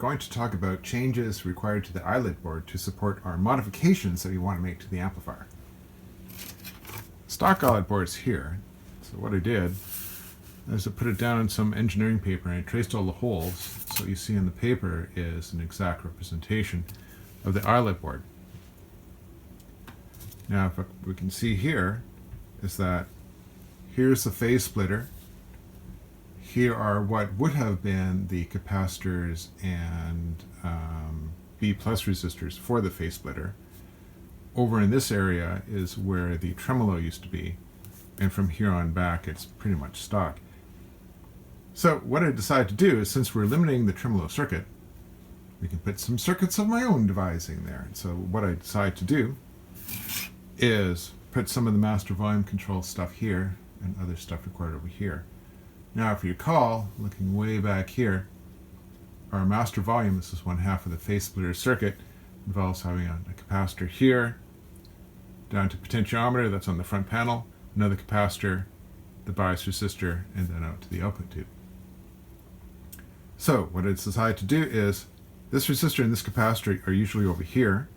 going to talk about changes required to the Eyelet board to support our modifications that we want to make to the amplifier. Stock Eyelet board's here. So what I did is I put it down on some engineering paper and I traced all the holes. So what you see in the paper is an exact representation of the Eyelet board. Now, if we can see here, is that here's the phase splitter. Here are what would have been the capacitors and B plus resistors for the phase splitter. Over in this area is where the tremolo used to be, and from here on back it's pretty much stock. So what I decided to do is, since we're limiting the tremolo circuit, we can put some circuits of my own devising there. And so what I decided to do is put some of the master volume control stuff here and other stuff recorded over here. Now, if you recall, looking way back here, our master volume, this is one half of the phase splitter circuit, involves having a capacitor here, down to potentiometer, that's on the front panel, another capacitor, the bias resistor, and then out to the output tube. So what I decided to do is, this resistor and this capacitor are usually over here.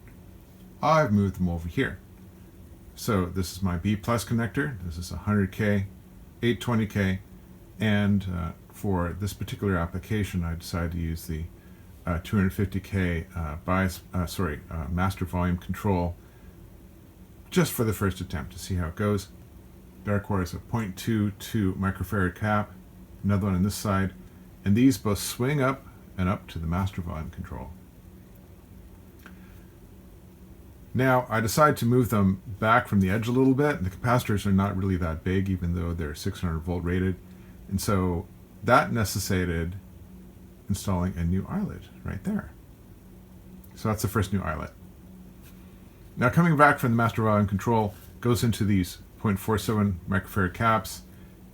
I've moved them over here. So this is my B plus connector, this is 100K, 820K, and for this particular application I decided to use the 250K master volume control just for the first attempt to see how it goes. That requires a 0.22 microfarad cap, another one on this side, and these both swing up and up to the master volume control. Now, I decided to move them back from the edge a little bit. The capacitors are not really that big, even though they're 600 volt rated. And so that necessitated installing a new eyelet right there. So that's the first new eyelet. Now, coming back from the master volume control goes into these 0.47 microfarad caps,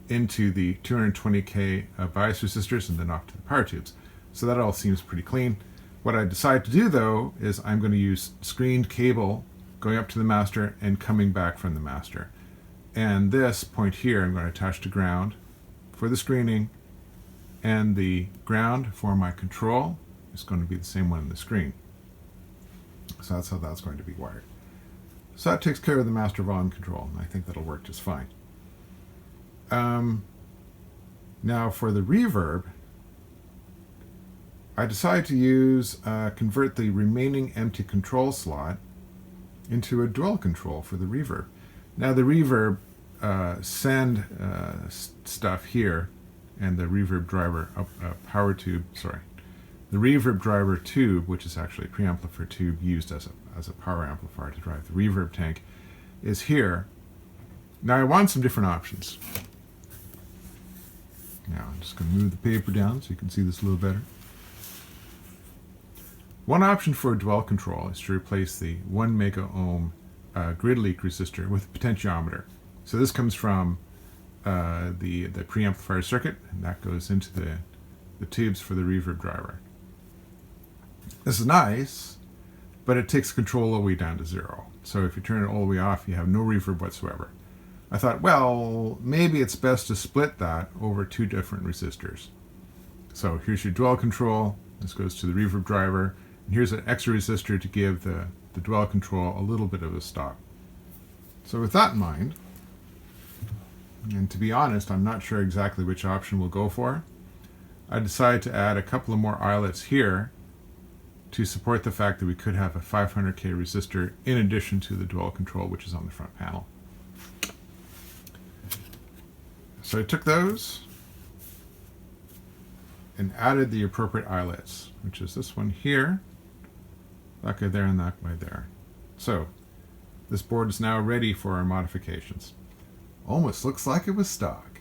into the 220K bias resistors, and then off to the power tubes. So that all seems pretty clean. What I decided to do, though, is I'm going to use screened cable going up to the master and coming back from the master. And this point here I'm going to attach to ground for the screening, and the ground for my control is going to be the same one in the screen. So that's how that's going to be wired. So that takes care of the master volume control, and I think that'll work just fine. Now for the reverb, I decided to convert the remaining empty control slot into a dual control for the reverb. Now the reverb send stuff here, and the reverb driver power tube, the reverb driver tube, which is actually a preamplifier tube used as a power amplifier to drive the reverb tank, is here. Now I want some different options. Now I'm just going to move the paper down so you can see this a little better. One option for a dual control is to replace the 1 mega ohm grid leak resistor with a potentiometer. So this comes from the preamplifier circuit, and that goes into the tubes for the reverb driver. This is nice, but it takes control all the way down to 0. So if you turn it all the way off, you have no reverb whatsoever. I thought, well, maybe it's best to split that over 2 different resistors. So here's your dual control. This goes to the reverb driver. And here's an extra resistor to give the dual control a little bit of a stop. So with that in mind, and to be honest, I'm not sure exactly which option we'll go for, I decided to add a couple of more eyelets here to support the fact that we could have a 500K resistor in addition to the dual control, which is on the front panel. So I took those and added the appropriate eyelets, which is this one here, that guy there, and that guy there. So this board is now ready for our modifications. Almost looks like it was stock.